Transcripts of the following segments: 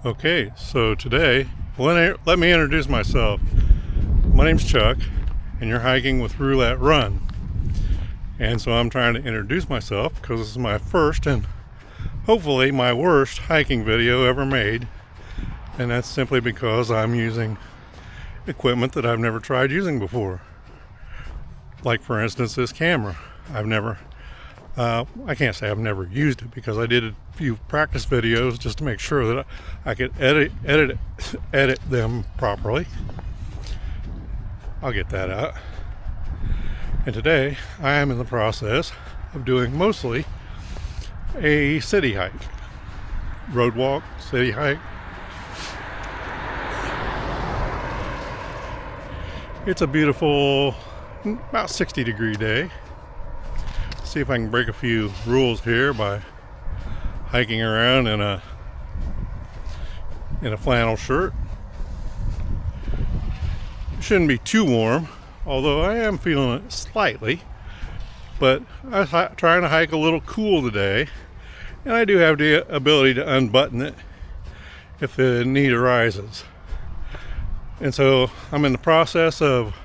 Okay, so today, let me introduce myself. My name's Chuck, and you're hiking with Roulette Run. And so I'm trying to introduce myself because this is my first and hopefully my worst hiking video ever made. And that's simply because I'm using equipment that I've never tried using before. Like, for instance, this camera. I can't say I've never used it because I did a few practice videos just to make sure that I could edit them properly. I'll get that out. And today I am in the process of doing mostly a city hike, road walk, city hike. It's a beautiful, about 60-degree day. See if I can break a few rules here by hiking around in a flannel shirt. It shouldn't be too warm, although I am feeling it slightly. But I'm trying to hike a little cool today, and I do have the ability to unbutton it if the need arises. And so I'm in the process of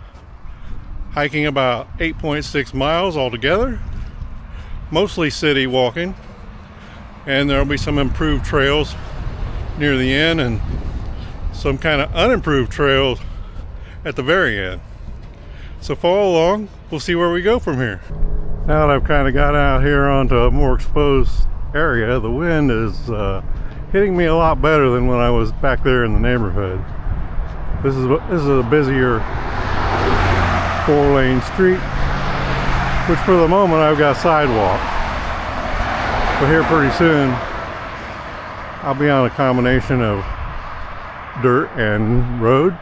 hiking about 8.6 miles altogether. Mostly city walking, and there'll be some improved trails near the end and some kind of unimproved trails at the very end. So follow along, we'll see where we go from here. Now that I've kind of got out here onto a more exposed area, the wind is hitting me a lot better than when I was back there in the neighborhood. This is a busier 4-lane street, which for the moment I've got sidewalk. But here pretty soon I'll be on a combination of dirt and road.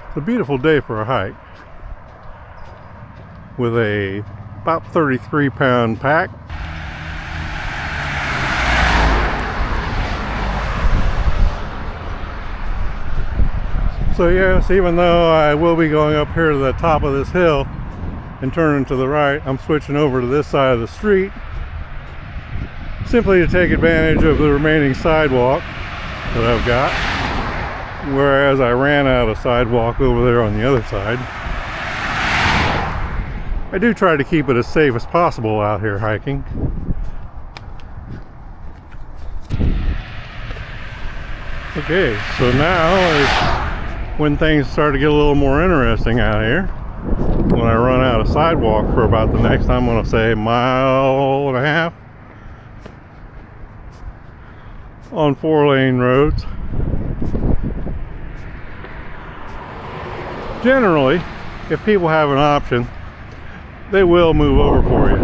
It's a beautiful day for a hike with a about 33-pound pack. So yes, even though I will be going up here to the top of this hill and turning to the right, I'm switching over to this side of the street simply to take advantage of the remaining sidewalk that I've got, whereas I ran out of sidewalk over there on the other side. I do try to keep it as safe as possible out here hiking. Okay, so now is when things start to get a little more interesting out here. When I run out of sidewalk for about the next, I'm going to say, mile and a half on 4-lane roads. Generally, if people have an option, they will move over for you.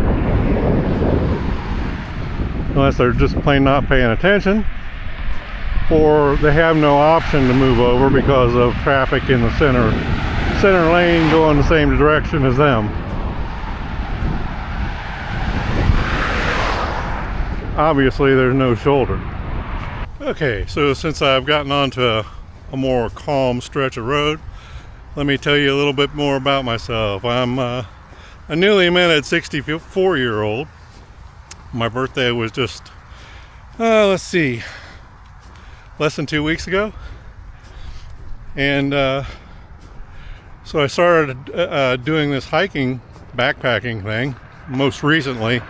Unless they're just plain not paying attention, or they have no option to move over because of traffic in the center lane going the same direction as them. Obviously there's no shoulder. Okay, so since I've gotten onto a more calm stretch of road, let me tell you a little bit more about myself. I'm a newly minted 64-year-old. My birthday was just, let's see, less than 2 weeks ago. And so I started doing this hiking, backpacking thing, most recently,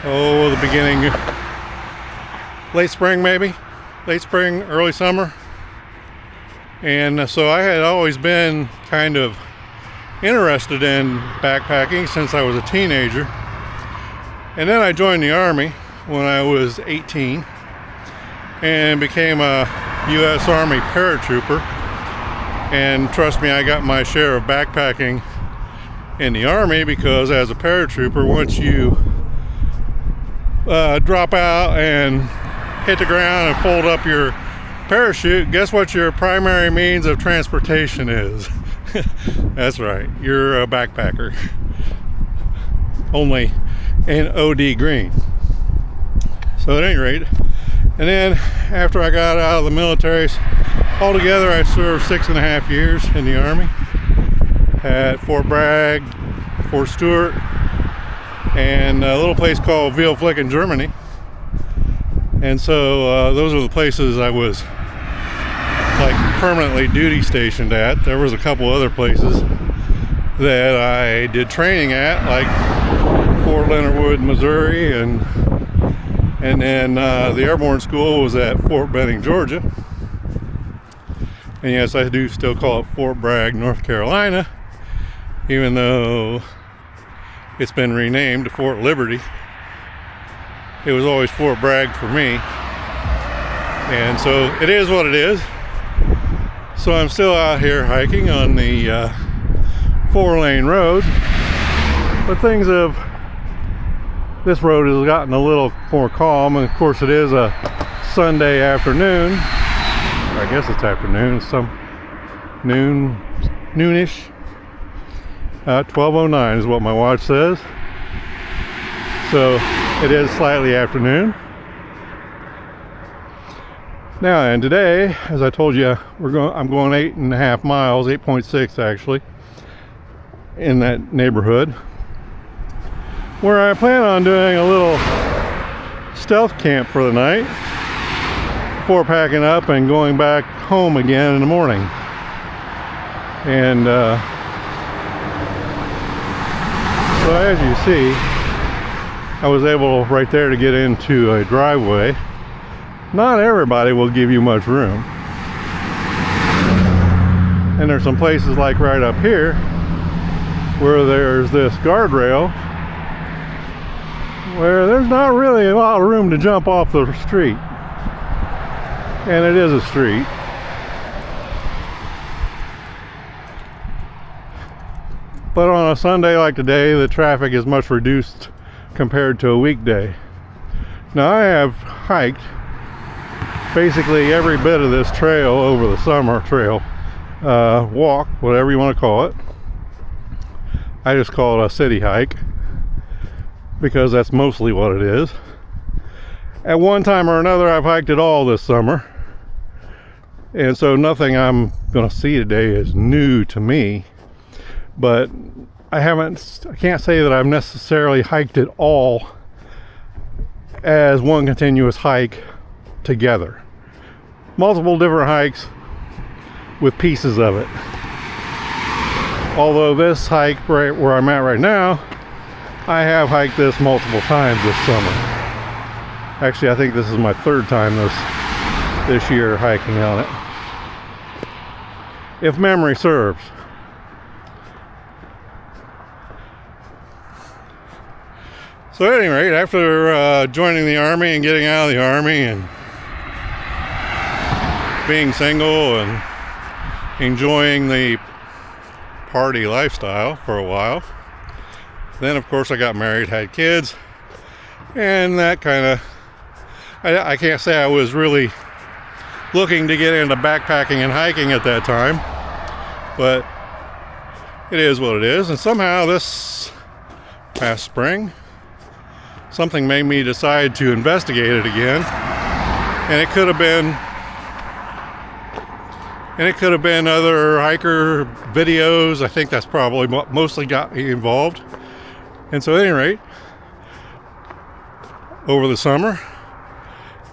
the beginning, late spring maybe, late spring, early summer. And so I had always been kind of interested in backpacking since I was a teenager. And then I joined the Army when I was 18 and became a U.S. Army paratrooper. And trust me, I got my share of backpacking in the Army because as a paratrooper, once you drop out and hit the ground and fold up your parachute, guess what your primary means of transportation is? That's right, you're a backpacker. Only in OD green. So at any rate, and then after I got out of the military, altogether I served 6.5 years in the Army at Fort Bragg, Fort Stewart, and a little place called Vielflecken, Germany. And so those are the places I was like permanently duty stationed at. There was a couple other places that I did training at, like Fort Leonard Wood, Missouri, and then the airborne school was at Fort Benning, Georgia. And yes, I do still call it Fort Bragg, North Carolina, even though it's been renamed to Fort Liberty. It was always Fort Bragg for me. And so it is what it is. So I'm still out here hiking on the 4-lane road. But this road has gotten a little more calm. And of course it is a Sunday afternoon. I guess it's afternoon, some noonish. 12:09 is what my watch says. So it is slightly afternoon. Now and today, as I told you, I'm going 8.5 miles, 8.6 actually, in that neighborhood, where I plan on doing a little stealth camp for the night before packing up and going back home again in the morning. And so as you see, I was able right there to get into a driveway. Not everybody will give you much room. And there's some places like right up here where there's this guardrail where there's not really a lot of room to jump off the street. And it is a street. But on a Sunday like today, the traffic is much reduced compared to a weekday. Now I have hiked basically every bit of this trail over the summer, walk, whatever you want to call it. I just call it a city hike because that's mostly what it is. At one time or another, I've hiked it all this summer, and so nothing I'm going to see today is new to me. But I can't say that I've necessarily hiked it all as one continuous hike together. Multiple different hikes with pieces of it. Although this hike right where I'm at right now, I have hiked this multiple times this summer. Actually, I think this is my third time this year hiking on it, if memory serves. So at any rate, after joining the Army and getting out of the Army and being single and enjoying the party lifestyle for a while, then of course I got married, had kids, and that kind of, I can't say I was really looking to get into backpacking and hiking at that time, but it is what it is. And somehow this past spring, something made me decide to investigate it again, and it could have been other hiker videos. I think that's probably what mostly got me involved. And so at any rate, over the summer,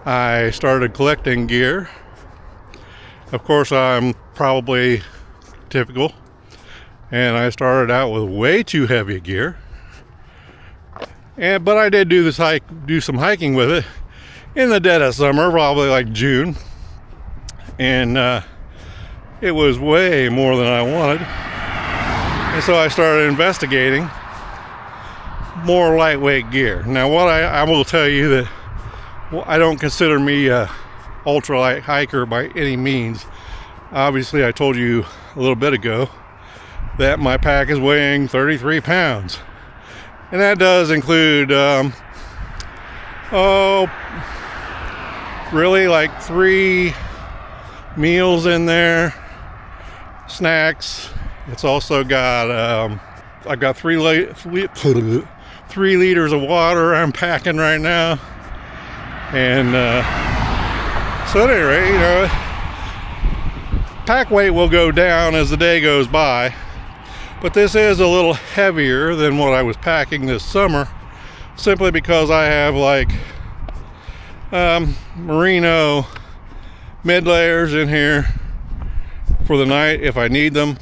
I started collecting gear. Of course, I'm probably typical, and I started out with way too heavy gear. But I did do some hiking with it in the dead of summer, probably like June, and it was way more than I wanted. And so I started investigating more lightweight gear. Now, what I will tell you that I don't consider me a ultralight hiker by any means. Obviously, I told you a little bit ago that my pack is weighing 33 pounds. And that does include, really like 3 meals in there, snacks. It's also got, I've got 3 liters of water I'm packing right now. And so at any rate, pack weight will go down as the day goes by. But this is a little heavier than what I was packing this summer simply because I have like merino mid layers in here for the night if I need them.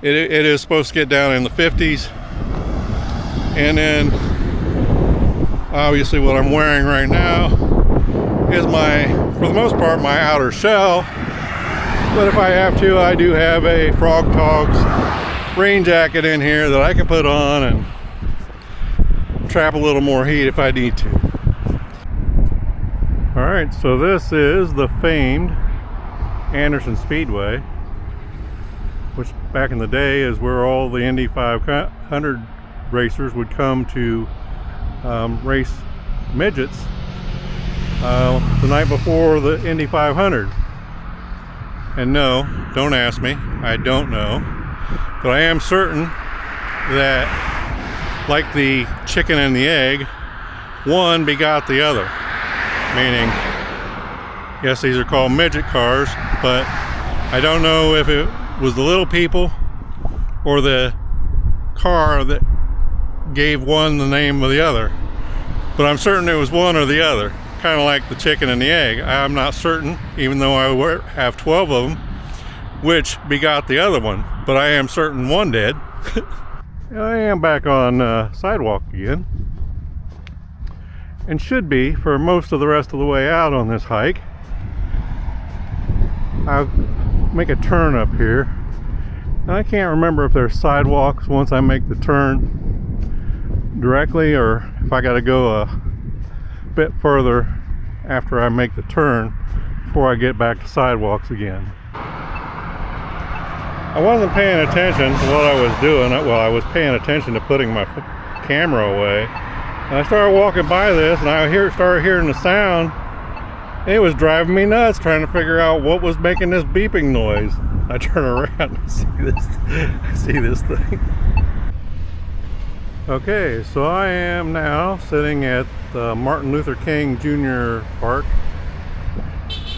It is supposed to get down in the 50s, and then obviously what I'm wearing right now is for the most part, my outer shell. But if I have to, I do have a Frog Togs rain jacket in here that I can put on and trap a little more heat if I need to. Alright, so this is the famed Anderson Speedway, which back in the day is where all the Indy 500 racers would come to race midgets the night before the Indy 500. And no, don't ask me, I don't know, but I am certain that, like the chicken and the egg, one begot the other. Meaning, yes, these are called midget cars, but I don't know if it was the little people or the car that gave one the name of the other. But I'm certain it was one or the other. Kind of like the chicken and the egg. I'm not certain, even though I have 12 of them, which begot the other one. But I am certain one did. I am back on sidewalk again. And should be for most of the rest of the way out on this hike. I'll make a turn up here. And I can't remember if there's sidewalks once I make the turn directly, or if I got to go a bit further after I make the turn before I get back to sidewalks again. I wasn't paying attention to what I was doing. Well, I was paying attention to putting my camera away. And I started walking by this, and I started hearing the sound. And it was driving me nuts, trying to figure out what was making this beeping noise. I turn around and see this thing. Okay, so I am now sitting at the Martin Luther King Jr. Park.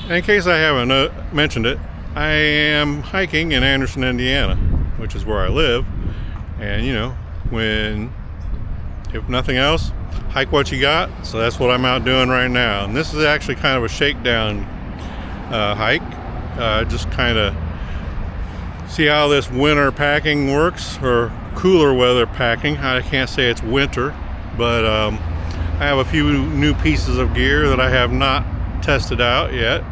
And in case I haven't mentioned it, I am hiking in Anderson, Indiana, which is where I live. And you know, if nothing else, hike what you got. So that's what I'm out doing right now. And this is actually kind of a shakedown hike. Just kind of see how this winter packing works, or cooler weather packing. I can't say it's winter, but I have a few new pieces of gear that I have not tested out yet.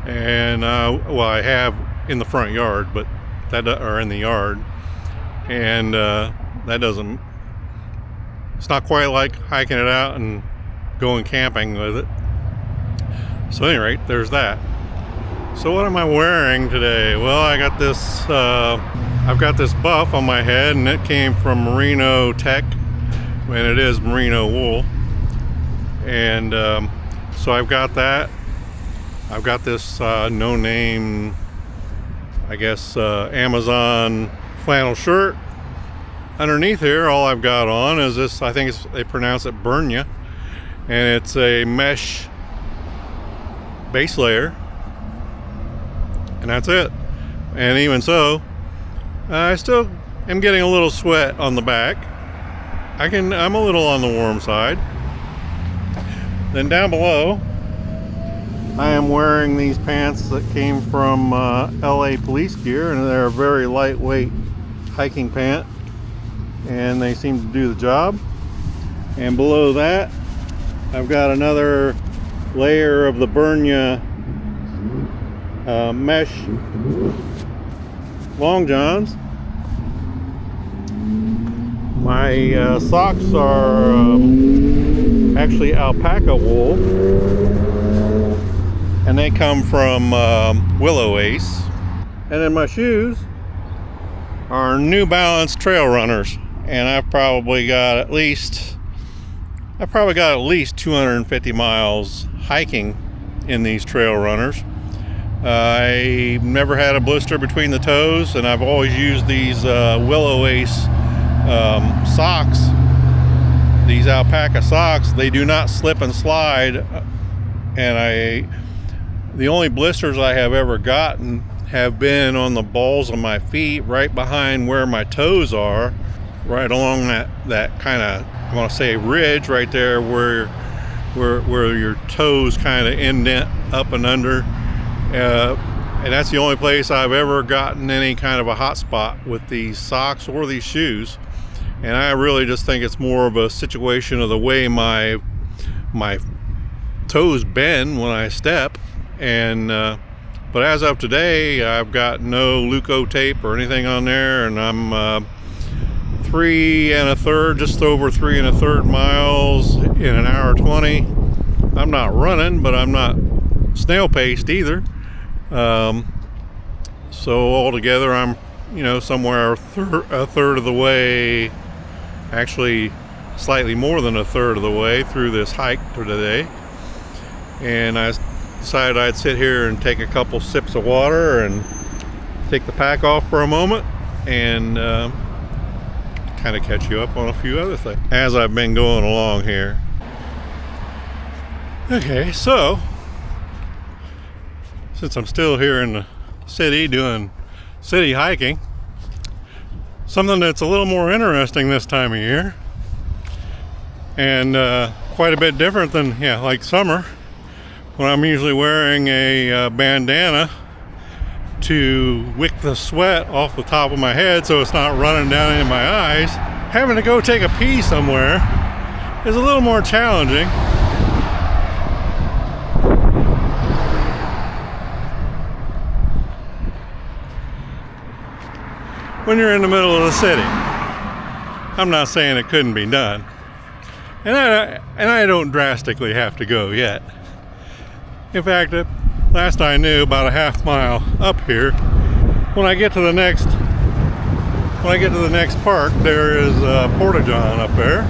And well, I have in the front yard, but or in the yard, and that doesn't. It's not quite like hiking it out and going camping with it. So, at any rate, there's that. So, what am I wearing today? Well, I got this. I've got this buff on my head, and it came from Merino Tech, and it is merino wool. And so I've got that. I've got this no-name, I guess, Amazon flannel shirt. Underneath here, all I've got on is this, I think they pronounce it Burnya, and it's a mesh base layer, and that's it. And even so, I still am getting a little sweat on the back. I'm a little on the warm side. Then down below, I am wearing these pants that came from LA Police Gear, and they're a very lightweight hiking pant, and they seem to do the job. And below that, I've got another layer of the Burnya mesh long johns. My socks are actually alpaca wool, and they come from Willow Ace. And then my shoes are New Balance Trail Runners, and I've probably got at least 250 miles hiking in these Trail Runners. I never had a blister between the toes, and I've always used these Willow Ace socks, these alpaca socks. They do not slip and slide, and the only blisters I have ever gotten have been on the balls of my feet, right behind where my toes are. right along that kind of, I want to say, ridge right there where your toes kind of indent up and under. And that's the only place I've ever gotten any kind of a hot spot with these socks or these shoes. And I really just think it's more of a situation of the way my toes bend when I step. And but as of today, I've got no Leuco tape or anything on there, and I'm 3 1/3, just over 3 1/3 miles in an hour 20. I'm not running, but I'm not snail paced either. So altogether, I'm somewhere a third of the way, actually slightly more than a third of the way through this hike for today. And I decided I'd sit here and take a couple sips of water and take the pack off for a moment and kind of catch you up on a few other things as I've been going along here. Okay, so since I'm still here in the city doing city hiking, something that's a little more interesting this time of year and quite a bit different than like summer, when I'm usually wearing a bandana to wick the sweat off the top of my head so it's not running down into my eyes. Having to go take a pee somewhere is a little more challenging. When you're in the middle of the city. I'm not saying it couldn't be done. And I don't drastically have to go yet. In fact, last I knew, about a half mile up here, when I get to the next park, there is a Porta-John up there,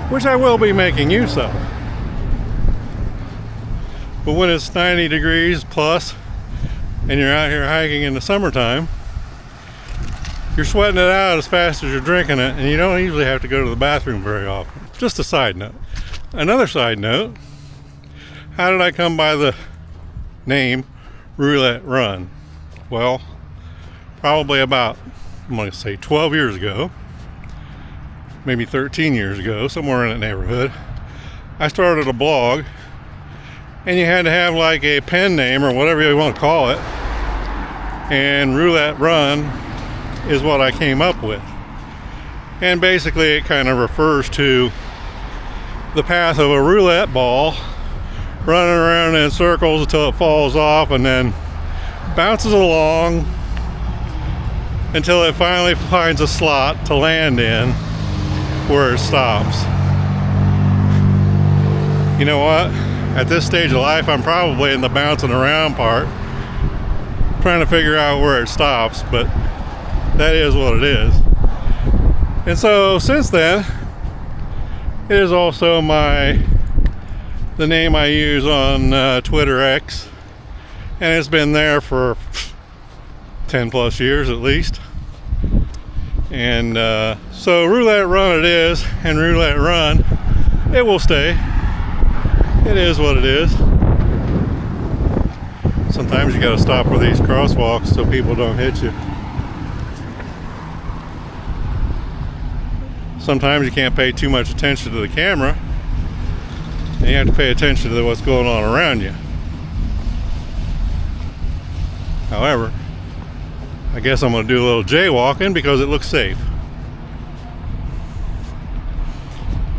which I will be making use of. But when it's 90 degrees plus and you're out here hiking in the summertime, you're sweating it out as fast as you're drinking it, and you don't usually have to go to the bathroom very often. Just a side note. Another side note, how did I come by the name Roulette Run? Well, probably about, I'm going to say 12 years ago, maybe 13 years ago, somewhere in that neighborhood, I started a blog, and you had to have like a pen name or whatever you want to call it, and Roulette Run is what I came up with. And basically it kind of refers to the path of a roulette ball running around in circles until it falls off and then bounces along until it finally finds a slot to land in where it stops. You know what? At this stage of life, I'm probably in the bouncing around part, trying to figure out where it stops, but that is what it is. And so since then, it is also the name I use on Twitter X, and it's been there for 10 plus years at least. And so Roulette Run it is, and Roulette Run, it will stay. It is what it is. Sometimes you gotta stop for these crosswalks so people don't hit you. Sometimes you can't pay too much attention to the camera, and you have to pay attention to what's going on around you. However, I guess I'm going to do a little jaywalking because it looks safe.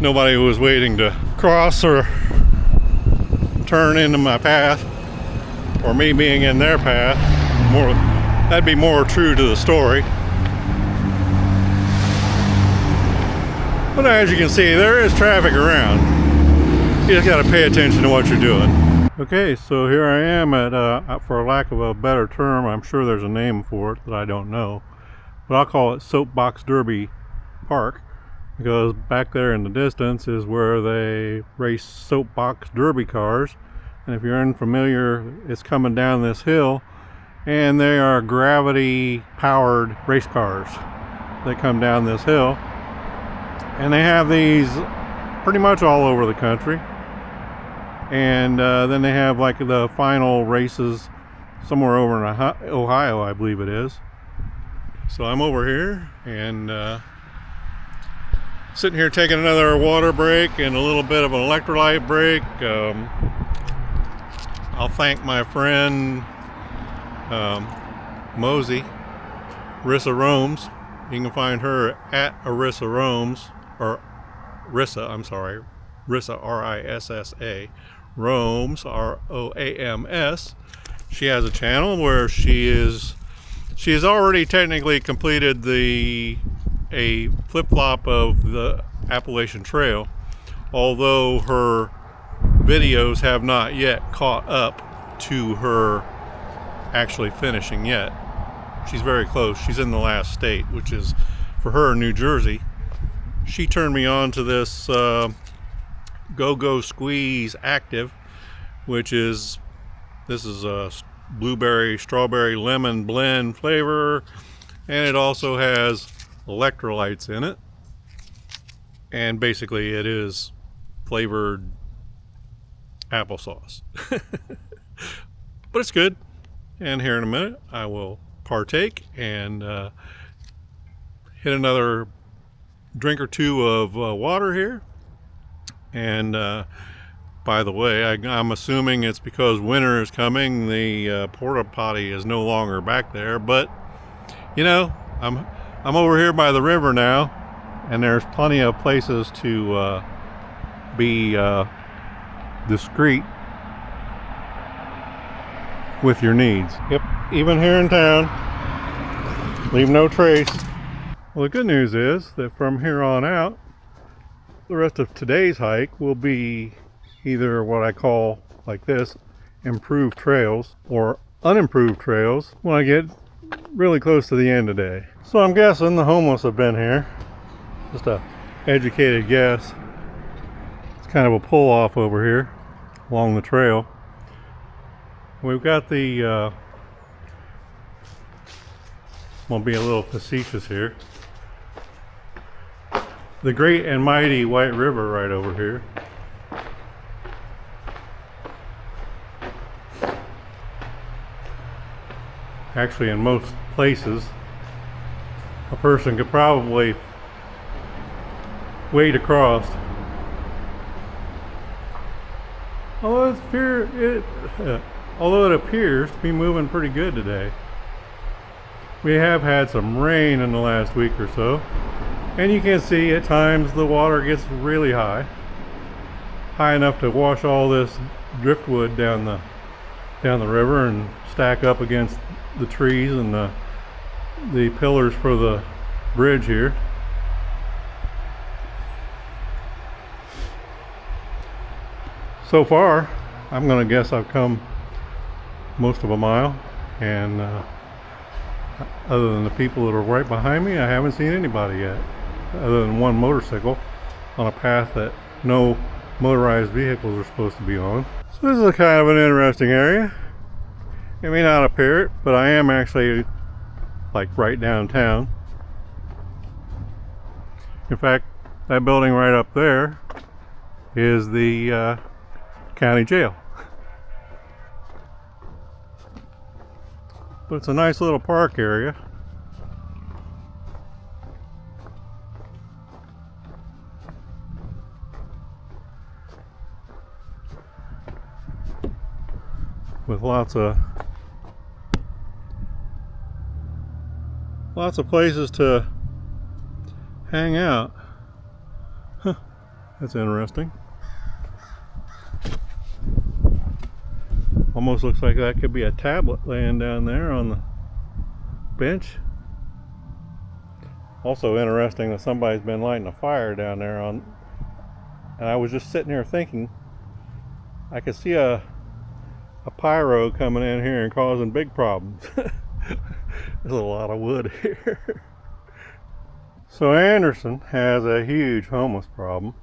Nobody was waiting to cross or turn into my path, or me being in their path. That'd be more true to the story. But as you can see, there is traffic around. You just got to pay attention to what you're doing. Okay, so here I am at, for lack of a better term, I'm sure there's a name for it that I don't know, but I'll call it Soapbox Derby Park, because back there in the distance is where they race soapbox derby cars. And if you're unfamiliar, it's coming down this hill, and they are gravity-powered race cars that come down this hill. And they have these pretty much all over the country. And then they have like the final races somewhere over in Ohio, I believe it is. So I'm over here, and Sitting here taking another water break and a little bit of an electrolyte break. I'll thank my friend Mosey, Rissa Romes. You can find her at Arissa Romes, or Rissa, I'm sorry, Rissa, R-I-S-S-A, Romes, R-O-A-M-S. She has a channel where she has already technically completed a flip-flop of the Appalachian Trail, although her videos have not yet caught up to her actually finishing yet. She's very close. She's in the last state, which is, for her, New Jersey. She turned me on to this Go-Go Squeeze Active, which is, this is a blueberry, strawberry, lemon blend flavor, and it also has electrolytes in it. And basically it is flavored applesauce. But it's good. And here in a minute I will partake and hit another drink or two of water here. And by the way, I'm assuming it's because winter is coming. The porta potty is no longer back there, but you know, I'm over here by the river now, and there's plenty of places to be discreet with your needs. Yep, even here in town, leave no trace. Well, the good news is that from here on out, the rest of today's hike will be either what I call, like this, improved trails, or unimproved trails when I get really close to the end of the day. So I'm guessing the homeless have been here. Just a educated guess. It's kind of a pull off over here along the trail. We've got the I'll be a little facetious here, the great and mighty White River right over here. Actually, in most places, a person could probably wade across. Although it appears to be moving pretty good today. We have had some rain in the last week or so, and you can see at times the water gets really high enough to wash all this driftwood down the river and stack up against the trees and the pillars for the bridge here. So far, I'm going to guess I've come most of a mile, and other than the people that are right behind me, I haven't seen anybody yet, other than one motorcycle on a path that no motorized vehicles are supposed to be on. So this is a kind of an interesting area. It may not appear it, but I am actually like right downtown. In fact, that building right up there is the county jail. But it's a nice little park area. With lots of places to hang out. Huh, that's interesting. Almost looks like that could be a tablet laying down there on the bench. Also interesting that somebody's been lighting a fire down there and I was just sitting here thinking, I could see a pyro coming in here and causing big problems. There's a lot of wood here. So Anderson has a huge homeless problem,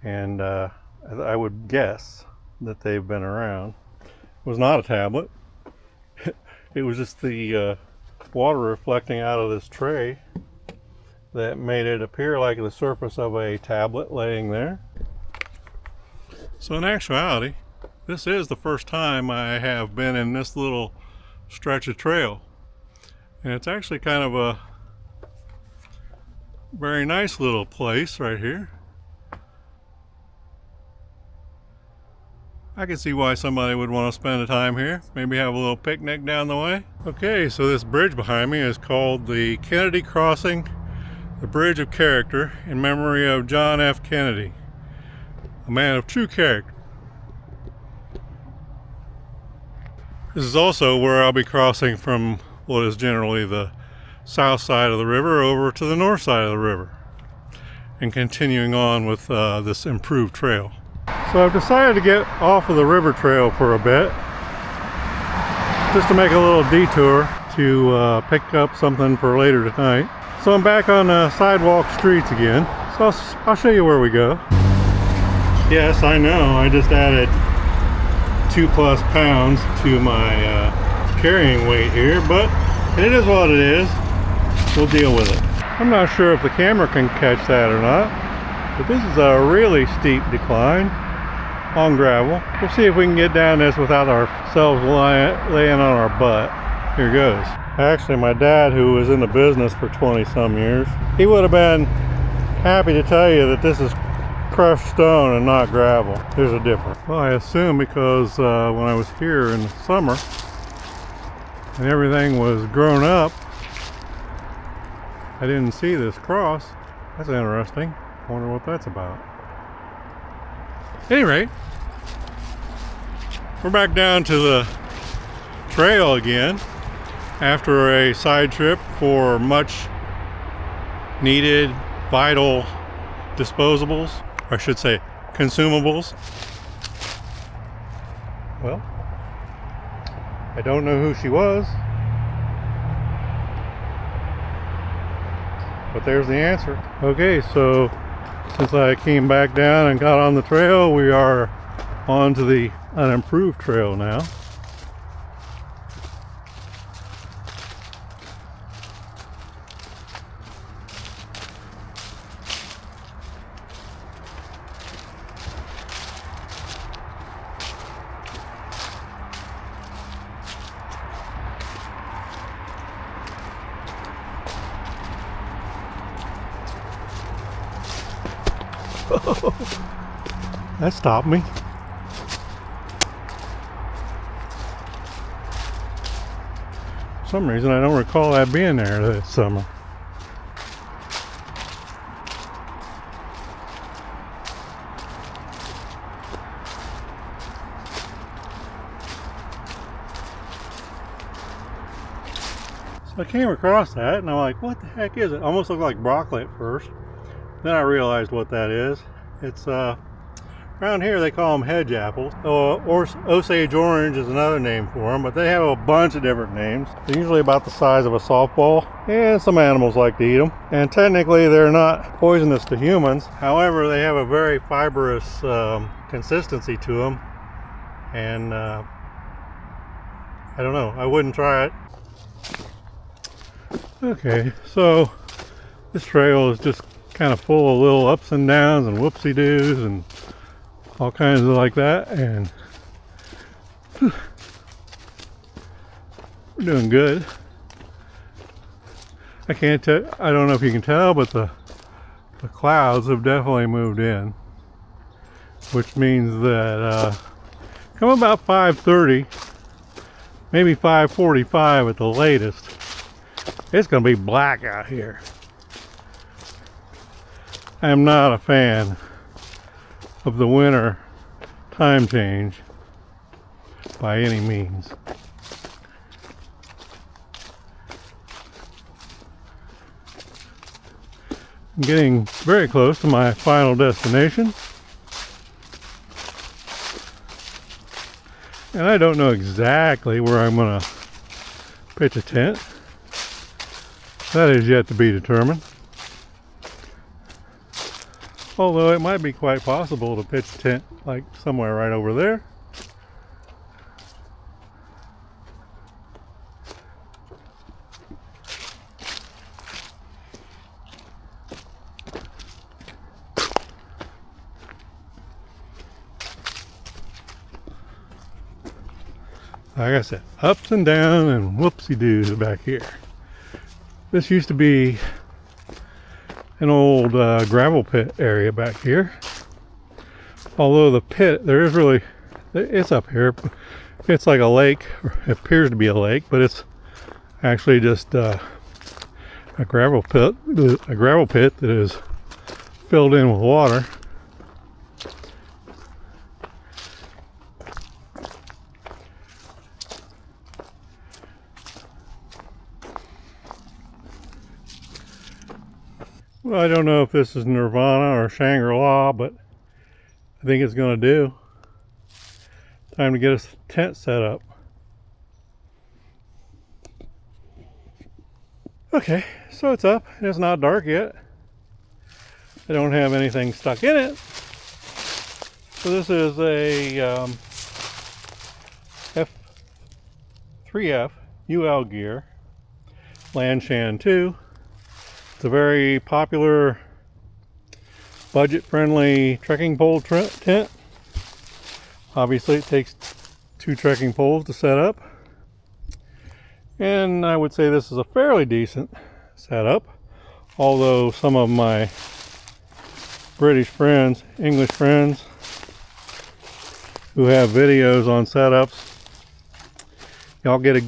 and I would guess that they've been around. It was not a tablet. It was just the water reflecting out of this tray that made it appear like the surface of a tablet laying there. So in actuality, this is the first time I have been in this little stretch of trail, and it's actually kind of Very nice little place right here. I can see why somebody would want to spend a time here. Maybe have a little picnic down the way. Okay, so this bridge behind me is called the Kennedy Crossing, the Bridge of Character, in memory of John F. Kennedy, a man of true character. This is also where I'll be crossing from what is generally the south side of the river over to the north side of the river, and continuing on with this improved trail. So I've decided to get off of the river trail for a bit, just to make a little detour to pick up something for later tonight. So I'm back on sidewalk streets again. So I'll show you where we go. Yes, I know, I just added 2+ pounds to my carrying weight here, but it is what it is. We'll deal with it. I'm not sure if the camera can catch that or not, but this is a really steep decline on gravel. We'll see if we can get down this without ourselves laying on our butt. Here goes. Actually, my dad, who was in the business for 20 some years, he would have been happy to tell you that this is crushed stone and not gravel. There's a difference. Well, I assume because when I was here in the summer and everything was grown up, I didn't see this cross. That's interesting. I wonder what that's about. At any rate, we're back down to the trail again after a side trip for much needed, vital disposables, or I should say consumables. Well, I don't know who she was, but there's the answer. Okay, so since I came back down and got on the trail, we are on to the unimproved trail now. That stopped me. For some reason I don't recall that being there this summer. So I came across that and I'm like, what the heck is it? Almost looked like broccoli at first. Then I realized what that is. It's around here they call them hedge apples, or Osage orange is another name for them, but they have a bunch of different names. They're usually about the size of a softball, and some animals like to eat them. And technically they're not poisonous to humans. However, they have a very fibrous consistency to them, and I don't know, I wouldn't try it. Okay, so this trail is just kind of full of little ups and downs and whoopsie-doos and all kinds of like that, and we're doing good. I don't know if you can tell, but the clouds have definitely moved in, which means that come about 5:30, maybe 5:45 at the latest, it's gonna be black out here. I am not a fan of the winter time change by any means. I'm getting very close to my final destination, and I don't know exactly where I'm going to pitch a tent. That is yet to be determined. Although it might be quite possible to pitch a tent like somewhere right over there. Like I said, ups and downs and whoopsie-doos back here. This used to be an old gravel pit area back here. Although the pit, there is really, it's up here. It's like a lake, or it appears to be a lake, but it's actually just a gravel pit that is filled in with water. Well, I don't know if this is Nirvana or Shangri-La, but I think it's going to do. Time to get a tent set up. Okay, so it's up. It's not dark yet. I don't have anything stuck in it. So this is a 3F UL gear Lanshan 2. It's a very popular, budget-friendly trekking pole tent. Obviously, it takes 2 trekking poles to set up. And I would say this is a fairly decent setup. Although some of my British friends, English friends, who have videos on setups, y'all gotta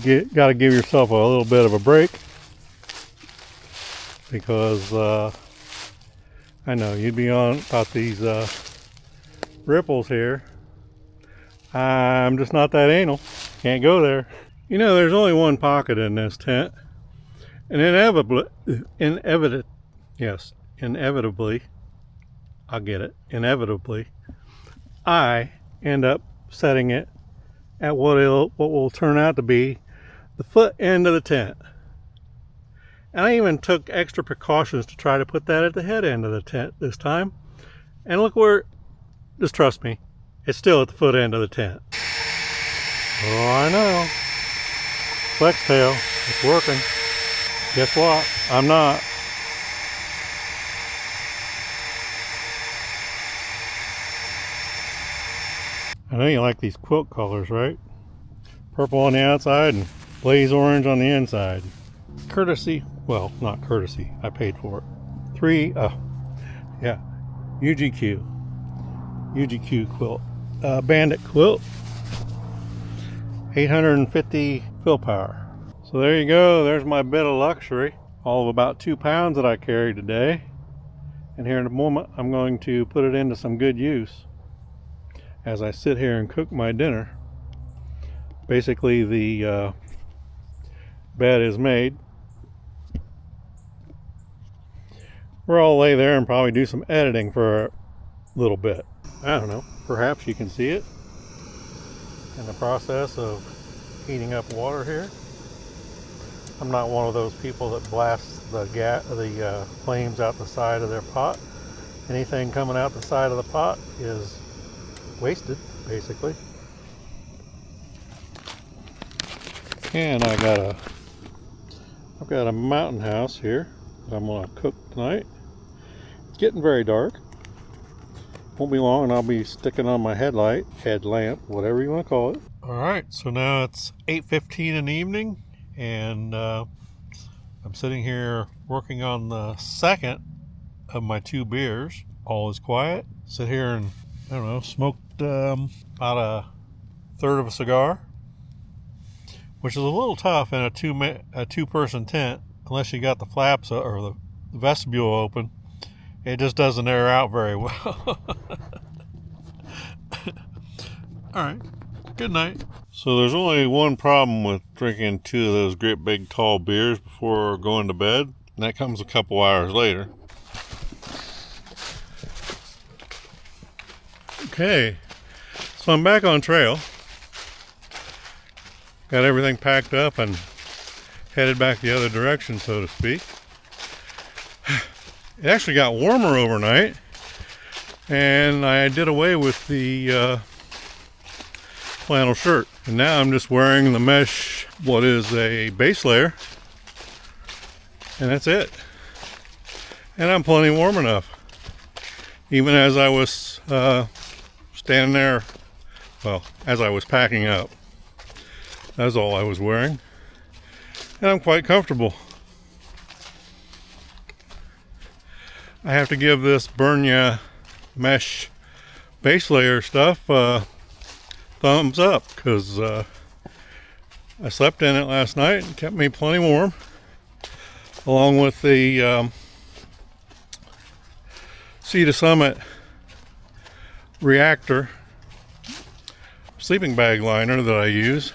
give yourself a little bit of a break. Because I know you'd be on about these ripples here. I'm just not that anal. Can't go there. You know, there's only one pocket in this tent, and inevitably, I'll get it. Inevitably, I end up setting it at what will turn out to be the foot end of the tent. And I even took extra precautions to try to put that at the head end of the tent this time. And look where, just trust me, it's still at the foot end of the tent. Oh, I know. Flex tail, it's working. Guess what? I'm not. I know you like these quilt colors, right? Purple on the outside and blaze orange on the inside. Courtesy, well, not courtesy, I paid for it. UGQ quilt, bandit quilt, 850 fill power. So there you go, there's my bit of luxury, all of about 2 pounds that I carried today. And here in a moment, I'm going to put it into some good use as I sit here and cook my dinner. Basically, the bed is made. I'll lay there and probably do some editing for a little bit. I don't know, perhaps you can see it in the process of heating up water here. I'm not one of those people that blasts the flames out the side of their pot. Anything coming out the side of the pot is wasted, basically. And I've got a mountain house here that I'm going to cook tonight. It's getting very dark. Won't be long and I'll be sticking on my headlamp, whatever you want to call it. Alright, so now it's 8:15 in the evening and I'm sitting here working on the second of my 2 beers. All is quiet. Sit here and, I don't know, smoked about a third of a cigar, which is a little tough in a two-person tent unless you got the flaps or the vestibule open. It just doesn't air out very well. Alright, good night. So there's only one problem with drinking 2 of those great big tall beers before going to bed, and that comes a couple hours later. Okay, so I'm back on trail. Got everything packed up and headed back the other direction, so to speak. It actually got warmer overnight, and I did away with the flannel shirt. And now I'm just wearing the mesh, what is a base layer, and that's it. And I'm plenty warm enough. Even as I was standing there, well, as I was packing up. That's all I was wearing. And I'm quite comfortable. I have to give this Burnya mesh base layer stuff thumbs up, because I slept in it last night and kept me plenty warm, along with the Sea to Summit reactor sleeping bag liner that I use,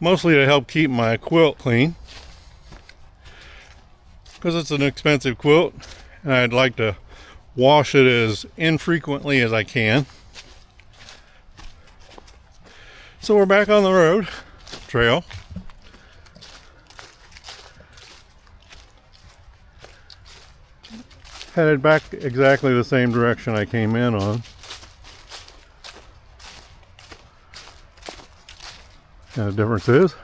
mostly to help keep my quilt clean, because it's an expensive quilt and I'd like to wash it as infrequently as I can. So we're back on the road trail. Headed back exactly the same direction I came in on. And the difference is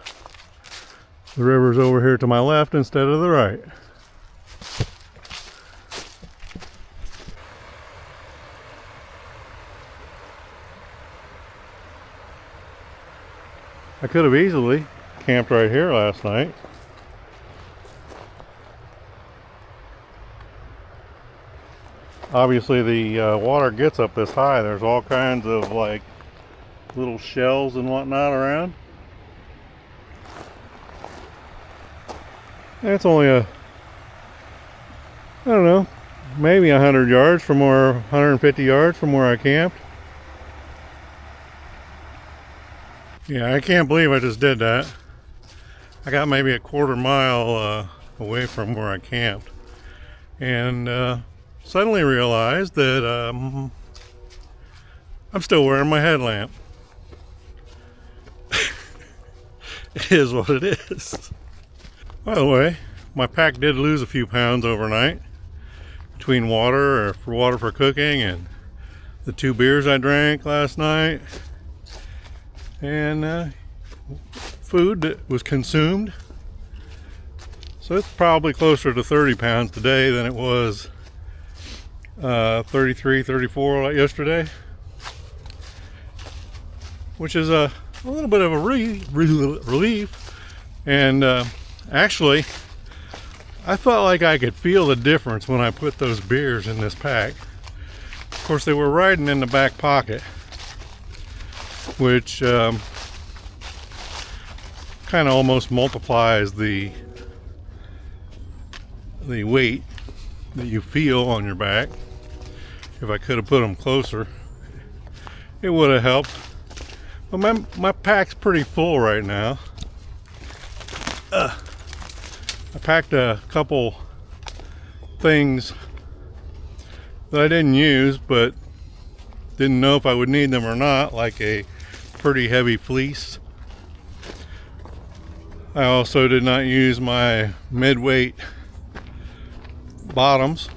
the river's over here to my left instead of the right. I could have easily camped right here last night. Obviously the water gets up this high. There's all kinds of like little shells and whatnot around. And it's only I don't know, maybe 100 yards from where, 150 yards from where I camped. Yeah, I can't believe I just did that. I got maybe a quarter mile away from where I camped, and suddenly realized that I'm still wearing my headlamp. It is what it is. By the way, my pack did lose a few pounds overnight between water for cooking and the 2 beers I drank last night, and food that was consumed. So it's probably closer to 30 pounds today than it was 33, 34 like yesterday, which is a little bit of a relief. And actually, I felt like I could feel the difference when I put those beers in this pack. Of course, they were riding in the back pocket, which kind of almost multiplies the weight that you feel on your back. If I could have put them closer, it would have helped. But my pack's pretty full right now. I packed a couple things that I didn't use, but didn't know if I would need them or not, like a pretty heavy fleece. I also did not use my mid-weight bottoms,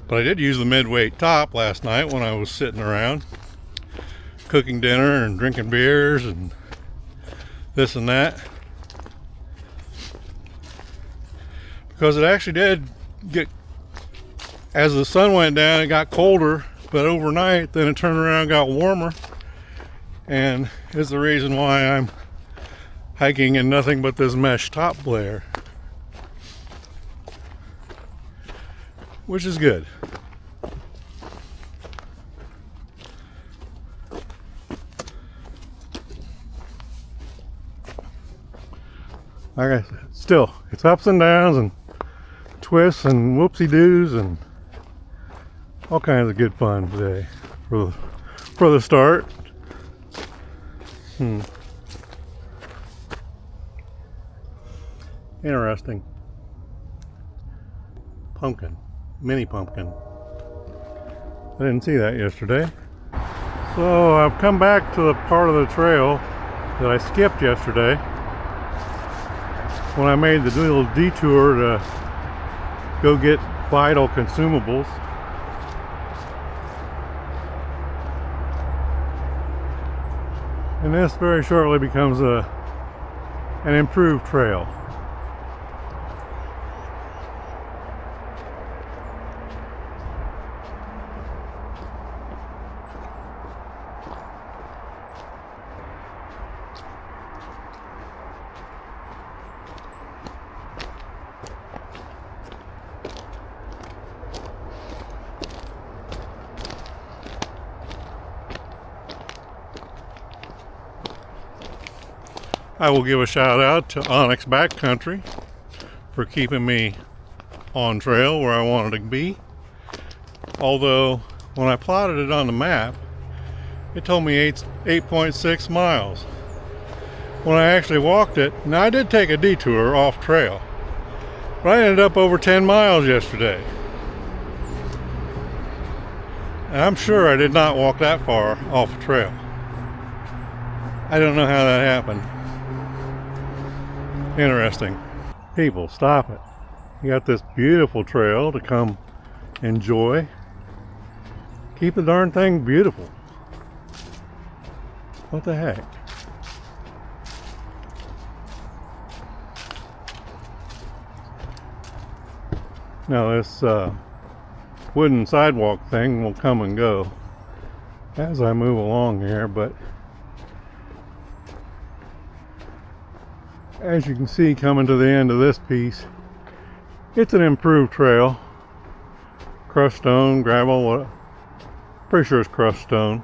but I did use the mid-weight top last night when I was sitting around cooking dinner and drinking beers and this and that, because it actually did get, as the sun went down, it got colder, but overnight then it turned around and got warmer, and is the reason why I'm hiking in nothing but this mesh top layer, which is good. Like I said, still, it's ups and downs and twists and whoopsie-doos and all kinds of good fun today for the start. Interesting. Pumpkin. Mini pumpkin. I didn't see that yesterday. So I've come back to the part of the trail that I skipped yesterday when I made the little detour to go get vital consumables. And this very shortly becomes an improved trail. I will give a shout out to Onyx Backcountry for keeping me on trail where I wanted to be. Although when I plotted it on the map, it told me 8.6 miles. When I actually walked it, now I did take a detour off trail, but I ended up over 10 miles yesterday. And I'm sure I did not walk that far off the trail. I don't know how that happened. Interesting. People, stop it. You got this beautiful trail to come enjoy. Keep the darn thing beautiful. What the heck? Now this wooden sidewalk thing will come and go as I move along here, but as you can see coming to the end of this piece, it's an improved trail. Crushed stone, gravel, pretty sure it's crushed stone.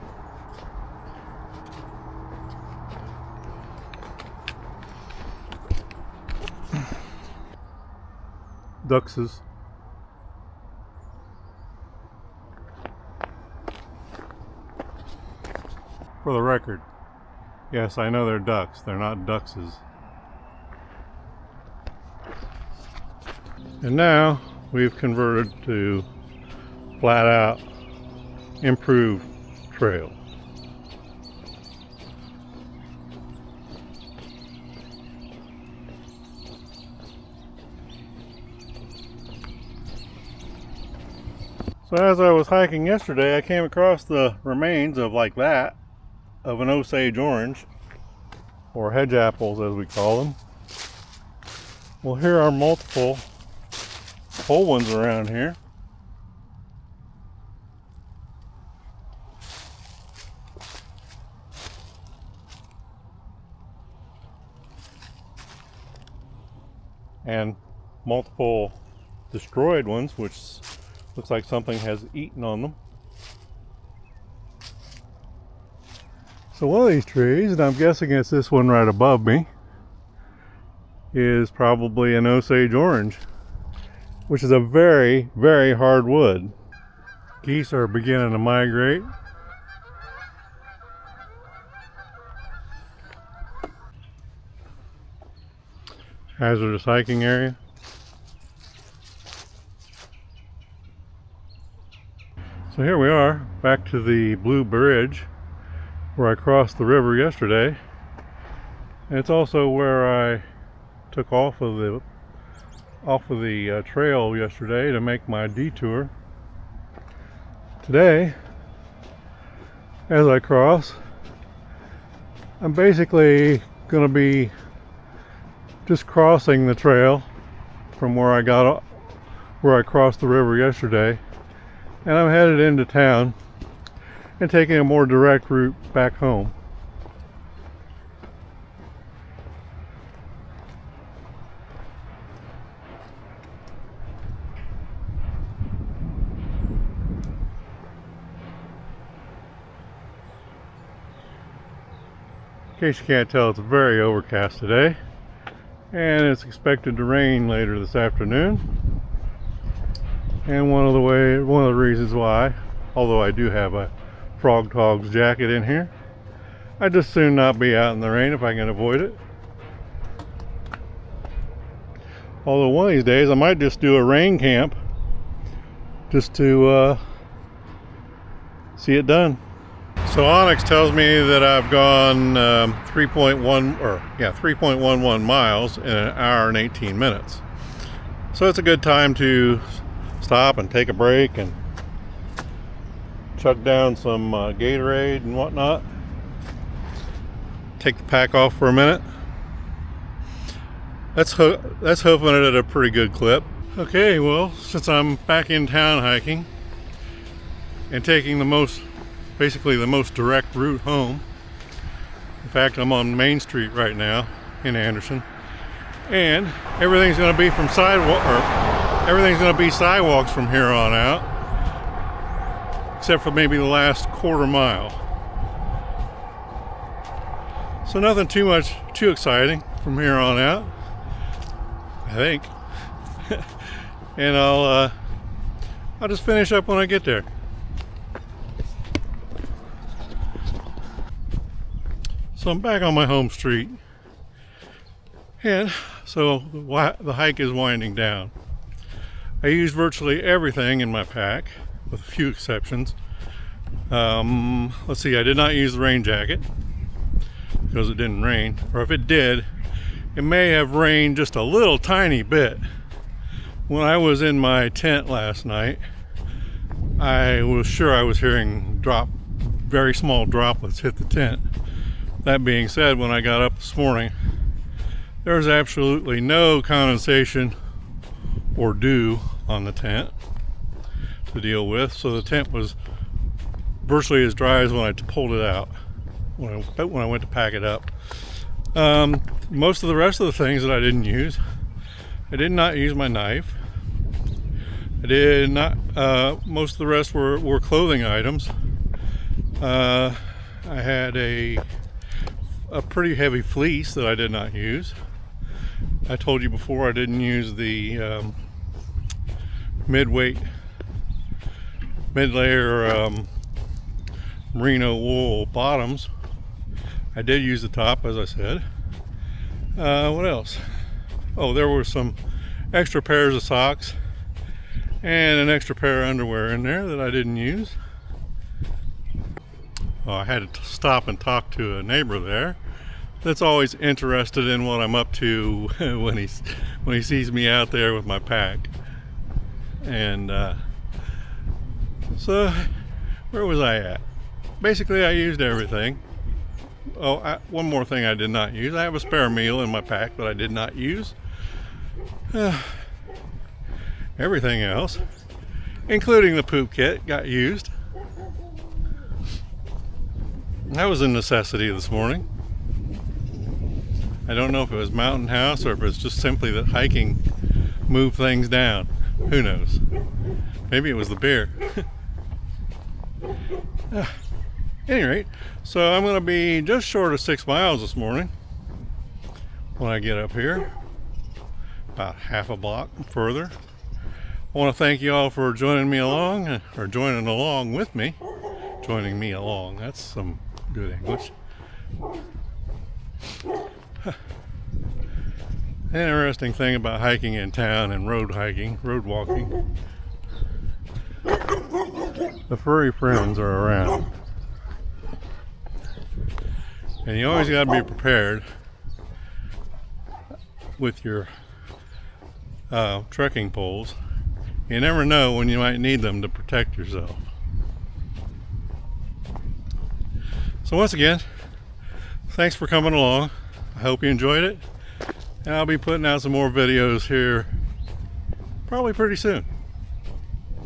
Duxes. For the record, yes, I know they're ducks. They're not duxes. And now we've converted to flat out improved trail. So as I was hiking yesterday, I came across the remains of an Osage orange, or hedge apples as we call them. Well, here are multiple whole ones around here. And multiple destroyed ones, which looks like something has eaten on them. So one of these trees, and I'm guessing it's this one right above me, is probably an Osage orange, which is a very, very hard wood. Geese are beginning to migrate. Hazardous hiking area. So here we are, back to the Blue Bridge, where I crossed the river yesterday. And it's also where I took off of the trail yesterday to make my detour. Today, as I cross, I'm basically going to be just crossing the trail from where I crossed the river yesterday, and I'm headed into town and taking a more direct route back home. In case you can't tell, it's very overcast today, and it's expected to rain later this afternoon. And one of the reasons why, although I do have a Frog Togs jacket in here, I'd just soon not be out in the rain if I can avoid it. Although one of these days I might just do a rain camp just to see it done. So Onyx tells me that I've gone 3.11 miles in an hour and 18 minutes. So it's a good time to stop and take a break and chuck down some Gatorade and whatnot. Take the pack off for a minute. That's hoofing it at a pretty good clip. Okay, well, since I'm back in town hiking and taking basically the most direct route home. In fact, I'm on Main Street right now in Anderson, and everything's going to be sidewalks from here on out, except for maybe the last quarter mile. So nothing too exciting from here on out, I think. And I'll just finish up when I get there. So I'm back on my home street, and so the hike is winding down. I used virtually everything in my pack, with a few exceptions. Let's see, I did not use the rain jacket because it didn't rain, or if it did, it may have rained just a little tiny bit. When I was in my tent last night, I was sure I was hearing very small droplets hit the tent. That being said, when I got up this morning, there was absolutely no condensation or dew on the tent to deal with, so the tent was virtually as dry as when I pulled it out, when I went to pack it up. Most of the rest of the things that I didn't use, I did not use my knife. I did not. Most of the rest were clothing items. I had a pretty heavy fleece that I did not use. I told you before I didn't use the mid-layer merino wool bottoms. I did use the top, as I said. What else? Oh, there were some extra pairs of socks and an extra pair of underwear in there that I didn't use. Oh, I had to stop and talk to a neighbor there that's always interested in what I'm up to when he sees me out there with my pack. And so where was I at? Basically, I used everything. Oh, one more thing I did not use. I have a spare meal in my pack that I did not use. Everything else, including the poop kit, got used. That was a necessity this morning. I don't know if it was Mountain House or if it's just simply that hiking moved things down. Who knows? Maybe it was the beer. Any rate, so I'm going to be just short of 6 miles this morning when I get up here, about half a block further. I want to thank you all for joining me along, or joining along with me. Joining me along, that's some good English. An interesting thing about hiking in town and road walking, the furry friends are around. And you always got to be prepared with your trekking poles. You never know when you might need them to protect yourself. So once again, thanks for coming along. I hope you enjoyed it. And I'll be putting out some more videos here probably pretty soon.